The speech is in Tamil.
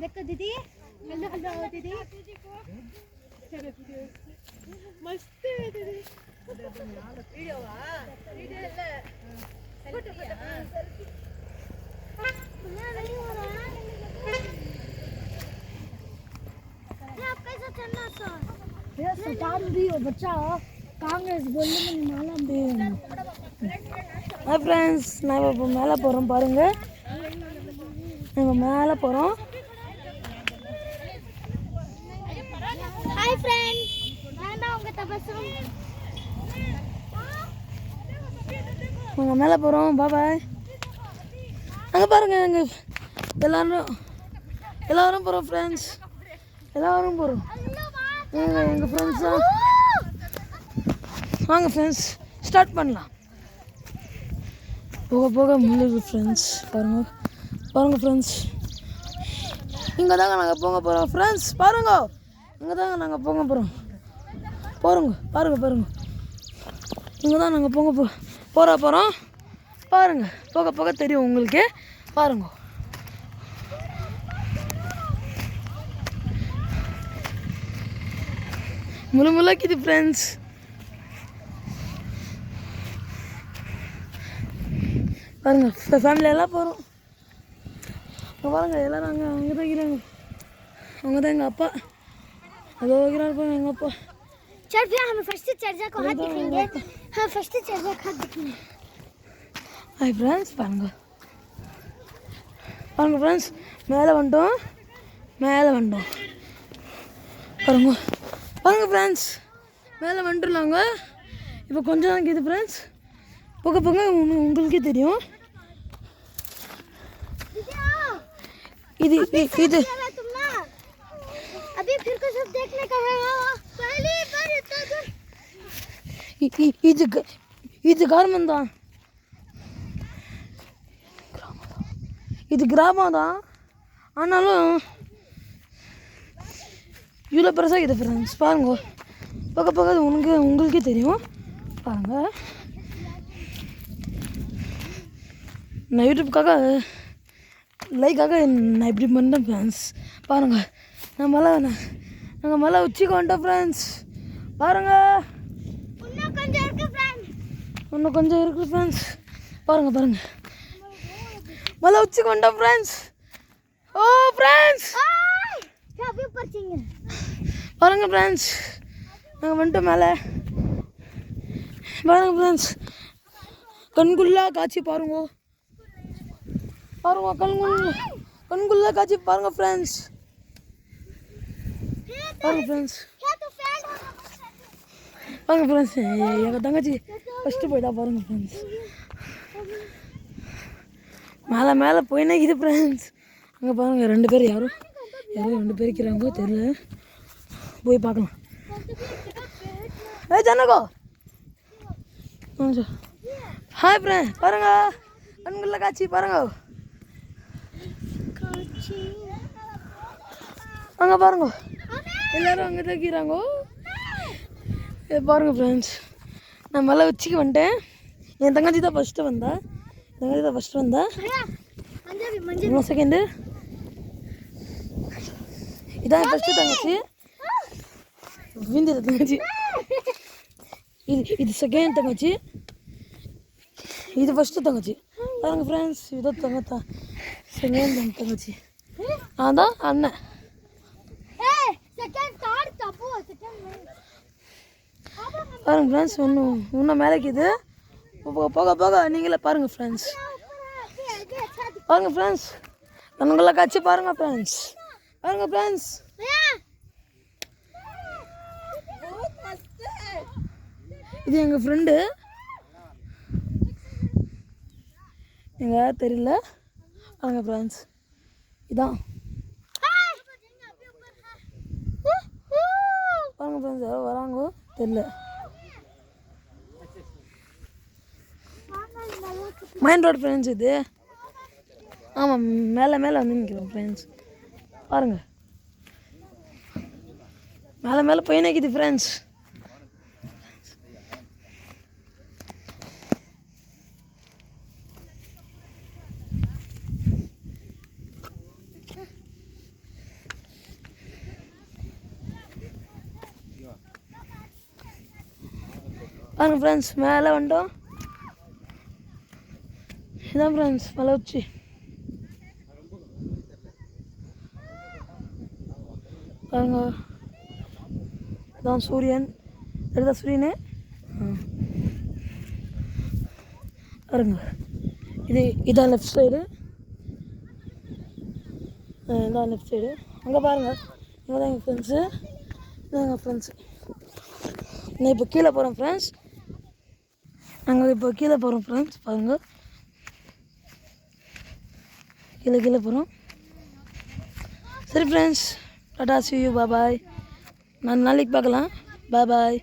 देखो दीदी हेलो हेलो दीदी मस्त है दीदी वीडियो वीडियो இல்ல फोटो सेल्फी नहीं हो रहा है ये आप कैसे चलना सर ये सटान भी हो बच्चा कांग्रेस बोलने में मालूम भी ஹாய் ஃப்ரெண்ட்ஸ், நாங்கள் இப்போ மேலே போகிறோம் பாருங்கள். நாங்கள் மேலே போகிறோம். हाय फ्रेंड நான் தான் உங்க தபசும் நாங்கள் மேலே போகிறோம். பாய். அங்கே பாருங்கள், எங்கள் எல்லோரும் போகிறோம் ஃப்ரெண்ட்ஸ். எல்லோரும் போகிறோம். எங்கள் ஃப்ரெண்ட்ஸ் தான். வாங்க ஃப்ரெண்ட்ஸ், ஸ்டார்ட் பண்ணலாம். போக போக முள்ளுது ஃப்ரெண்ட்ஸ். பாருங்கள் ஃப்ரெண்ட்ஸ், இங்கே தாங்க நாங்கள் போக போகிறோம் ஃப்ரெண்ட்ஸ். பாருங்க, இங்கே தாங்க நாங்கள் போக போகிறோம். பாருங்க இங்கே தான் நாங்கள் போகிறோம். பாருங்கள், போக போக தெரியும் உங்களுக்கு. பாருங்க, முள்ளாக்கிது ஃப்ரெண்ட்ஸ். பாருங்கள், ஃபேமிலியெல்லாம் போகிறோம். பாருங்கள், எல்லோரும் அங்கே தான் இருக்கிறாங்க. அவங்க தான் எங்கள் அப்பா. அதோ வைக்கிறாரு பாருங்க எங்கள் அப்பா. चल फिर हम फर्स्ट चार्जर को हाथ दिखाएंगे. हाँ फर्स्ट चार्जर को हाथ दिखाएंगे. हाय फ्रेंड्स, பாருங்க ஃப்ரெண்ட்ஸ், மேலே வந்துட்டோம். பாருங்க ஃப்ரெண்ட்ஸ், மேலே வந்துடலாங்க. இப்போ கொஞ்சம் தான் இருக்குது ஃப்ரெண்ட்ஸ். போக போக உங்களுக்கே தெரியும். இது अभी फिर कुछ सब देखने का है. पहली बार इतना दूर இது கிராமம் தான். இது கிராமம் தான், ஆனாலும் இவ்வளோ பெருசாக இது ஃப்ரெண்ட்ஸ். பாருங்க, போக போக உங்களுக்கே தெரியும். பாருங்கள், நான் யூடியூப்காக லைக்காக நான் இப்படி பண்ணேன் ஃப்ரெண்ட்ஸ். பாருங்கள், நாங்கள் மலை உச்சிக்கு வந்துட்டோம் ஃப்ரெண்ட்ஸ். பாருங்கள், இன்னும் கொஞ்சம் இருக்குது ஃப்ரெண்ட்ஸ். பாருங்கள், மலை உச்சிக்கு வந்துட்டோம் ஃப்ரெண்ட்ஸ். ஓ ஃப்ரெண்ட்ஸ், பாருங்கள் ஃப்ரெண்ட்ஸ், நாங்கள் வந்துட்டோம் மேலே. பாருங்கள் ஃப்ரெண்ட்ஸ், கண்குள்ளா காட்சி பாருங்க. கண்குள்ளா காட்சி பாருங்கள் ஃப்ரெண்ட்ஸ். பாருங்கள் ஃப்ரெண்ட்ஸ், எங்கள் தங்கச்சி ஃபஸ்ட்டு போய்ட்டா. பாருங்கள் ஃப்ரெண்ட்ஸ், மேலே போயினே இது ஃப்ரெண்ட்ஸ். அங்கே பாருங்கள், 2 பேர் யாரோ 2 பேர் இருக்கிறாங்க, தெரியல. போய் பார்க்கலாம். ஜனகோ ஹாய் ஃப்ரெண்ட், பாருங்க கண்குள்ள காட்சி பாருங்க. அங்கே பாருங்க, எல்லோரும் அங்கே தான் இருக்கிறாங்க. பாருங்கள் ஃப்ரெண்ட்ஸ், நான் மலை உச்சிக்கு வந்துட்டேன். என் தங்கச்சி தான் ஃபஸ்ட்டு வந்தா. இன்னும் செகண்டு. இதான் என் ஃபஸ்ட்டு தங்கச்சி. விந்திர தங்கச்சி. இது செகண்ட் தங்கச்சி. இது ஃபஸ்ட்டு தங்கச்சி. பாருங்க ஃப்ரெண்ட்ஸ், இதோ செகண்ட் தங்கச்சி. அதான் அண்ணன். பாருங்க ஃப்ரெண்ட்ஸ், இன்னும் மேலேக்குது. போக போக நீங்களே பாருங்கள் ஃப்ரெண்ட்ஸ். பாருங்கள் ஃப்ரெண்ட்ஸ், கண்குள்ள காட்சி பாருங்கள் ஃப்ரெண்ட்ஸ். இது எங்கள் ஃப்ரெண்டு. எங்கே தெரியல. பாருங்கள் ஃப்ரெண்ட்ஸ், இதான் பாருங்கள் ஃப்ரெண்ட்ஸ், யாரோ வராங்க தெரியல. மெயின் ரோடு ஃப்ரெண்ட்ஸ் இது. ஆமாம், மேலே வந்து நிற்கிறோம் ஃப்ரெண்ட்ஸ். பாருங்கள், மேலே போய் நிற்கிது ஃப்ரெண்ட்ஸ். பாருங்கள் ஃப்ரெண்ட்ஸ் மேலே வந்துட்டோம். இதான் ஃப்ரெண்ட்ஸ் மலை உச்சி. பாருங்க இதான் சூரியன். எடுத்தா சூரியனு பாருங்க. இதான் லெஃப்ட் சைடு. இதான் லெஃப்ட் சைடு. அங்கே பாருங்கள் இங்கே தான் எங்கள் ஃப்ரெண்ட்ஸு. இதான் எங்கள் ஃப்ரெண்ட்ஸு. நான் இப்போ கீழே போகிறோம் ஃப்ரெண்ட்ஸ். நாங்கள் இப்போ கீழே போகிறோம் ஃப்ரெண்ட்ஸ். பாருங்கள் கீழே போகிறோம். சரி friends Tata see you, bye bye. நான் நாளைக்கு பார்க்கலாம். பாய்.